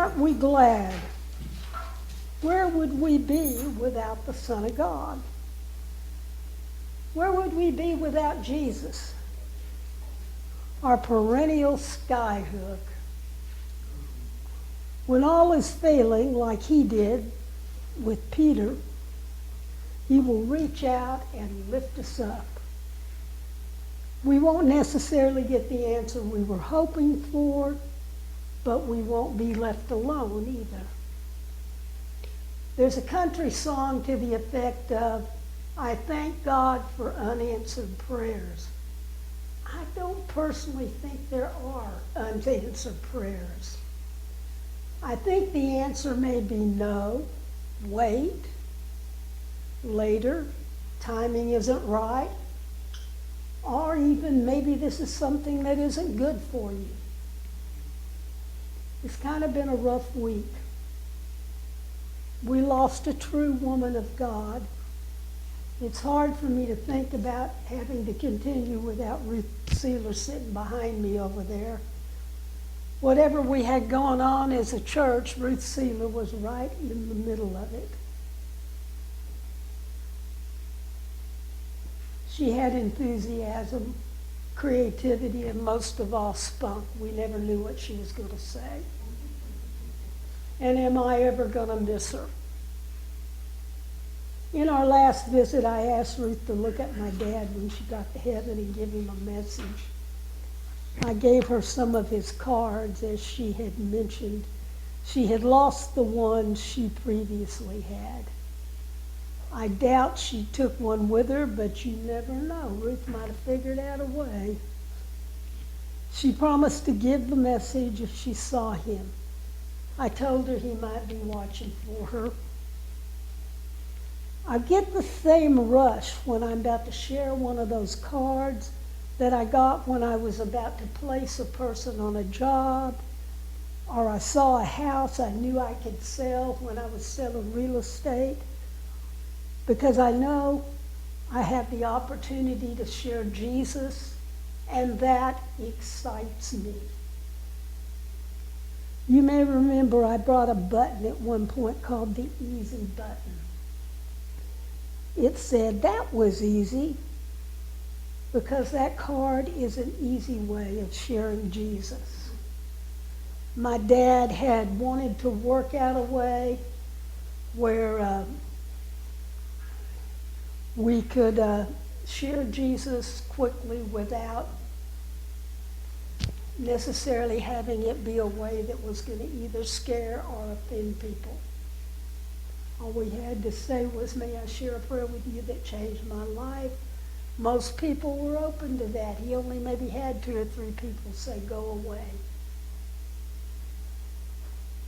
aren't we glad? Where would we be without the Son of God? Where would we be without Jesus? Our perennial skyhook. When all is failing, like he did with Peter, he will reach out and lift us up. We won't necessarily get the answer we were hoping for, but we won't be left alone either. There's a country song to the effect of, I thank God for unanswered prayers. I don't personally think there are unanswered prayers. I think the answer may be no, wait, later, timing isn't right, or even maybe this is something that isn't good for you. It's kind of been a rough week. We lost a true woman of God. It's hard for me to think about having to continue without Ruth Sealer sitting behind me over there. Whatever we had going on as a church, Ruth Sealer was right in the middle of it. She had enthusiasm, creativity, and most of all spunk. We never knew what she was going to say. And am I ever going to miss her? In our last visit, I asked Ruth to look at my dad when she got to heaven and give him a message. I gave her some of his cards, as she had mentioned. She had lost the one she previously had. I doubt she took one with her, but you never know. Ruth might have figured out a way. She promised to give the message if she saw him. I told her he might be watching for her. I get the same rush when I'm about to share one of those cards that I got when I was about to place a person on a job, or I saw a house I knew I could sell when I was selling real estate, because I know I have the opportunity to share Jesus, and that excites me. You may remember I brought a button at one point called the Easy Button. It said that was easy, because that card is an easy way of sharing Jesus. My dad had wanted to work out a way where we could share Jesus quickly without necessarily having it be a way that was going to either scare or offend people. All we had to say was, may I share a prayer with you that changed my life? Most people were open to that. He only maybe had 2 or 3 people say, go away.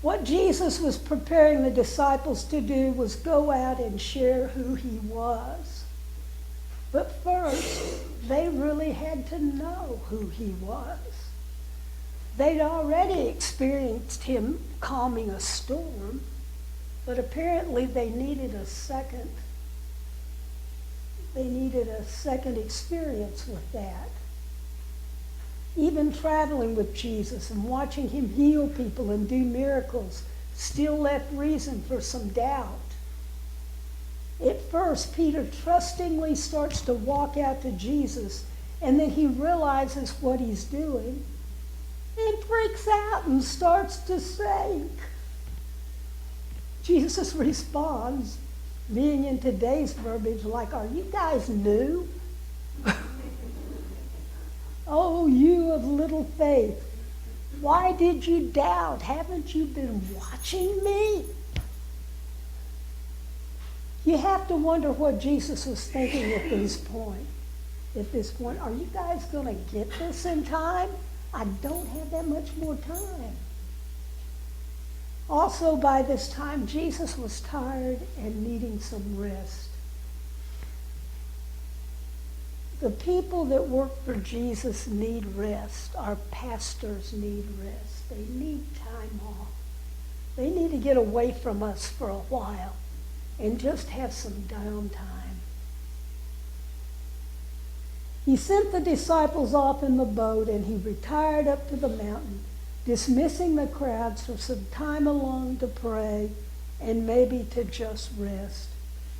What Jesus was preparing the disciples to do was go out and share who he was. But first, they really had to know who he was. They'd already experienced him calming a storm, but apparently they needed a second. They needed a second experience with that. Even traveling with Jesus and watching him heal people and do miracles still left reason for some doubt. At first, Peter trustingly starts to walk out to Jesus, and then he realizes what he's doing and freaks out and starts to sink. Jesus responds, being in today's verbiage, like, are you guys new? Oh, you of little faith, why did you doubt? Haven't you been watching me? You have to wonder what Jesus was thinking at this point. Are you guys going to get this in time? I don't have that much more time. Also, by this time, Jesus was tired and needing some rest. The people that work for Jesus need rest. Our pastors need rest. They need time off. They need to get away from us for a while and just have some downtime. He sent the disciples off in the boat, and he retired up to the mountain dismissing the crowds for some time alone to pray and maybe to just rest.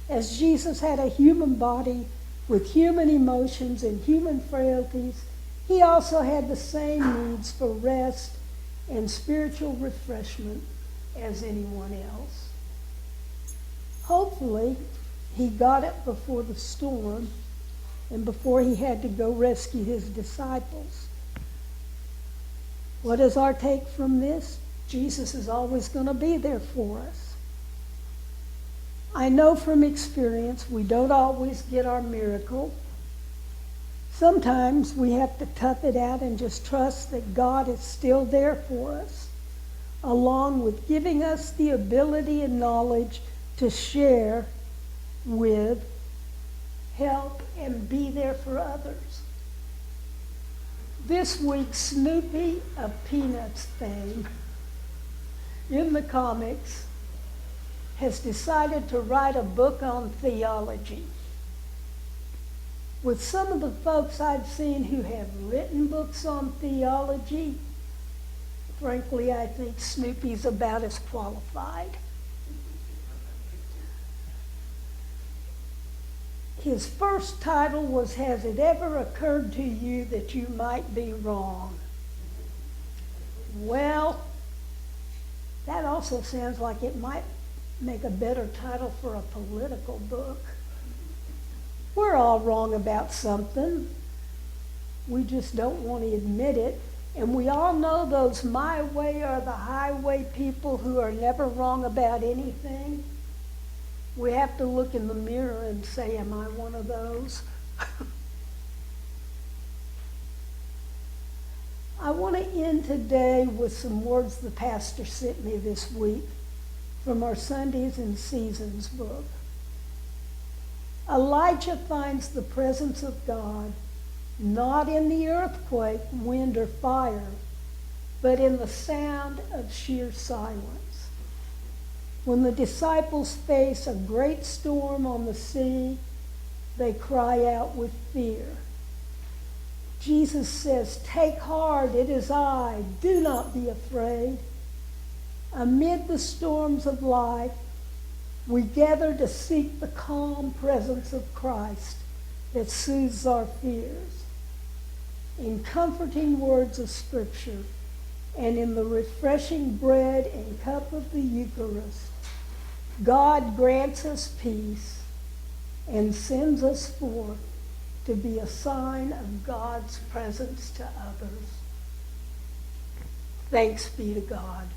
As Jesus had a human body with human emotions and human frailties, he also had the same needs for rest and spiritual refreshment as anyone else. Hopefully, he got it before the storm and before he had to go rescue his disciples. What is our take from this? Jesus is always going to be there for us. I know from experience we don't always get our miracle. Sometimes we have to tough it out and just trust that God is still there for us, along with giving us the ability and knowledge to share with, help, and be there for others. This week, Snoopy of Peanuts fame in the comics has decided to write a book on theology. With some of the folks I've seen who have written books on theology, frankly, I think Snoopy's about as qualified. His first title was, "Has it ever occurred to you that you might be wrong?" Well, that also sounds like it might make a better title for a political book. We're all wrong about something. We just don't want to admit it. And we all know those my way or the highway people who are never wrong about anything. We have to look in the mirror and say, am I one of those? I want to end today with some words the pastor sent me this week from our Sundays and Seasons book. Elijah finds the presence of God not in the earthquake, wind, or fire, but in the sound of sheer silence. When the disciples face a great storm on the sea, they cry out with fear. Jesus says, "Take heart, it is I. Do not be afraid." Amid the storms of life, we gather to seek the calm presence of Christ that soothes our fears. In comforting words of Scripture and in the refreshing bread and cup of the Eucharist, God grants us peace and sends us forth to be a sign of God's presence to others. Thanks be to God.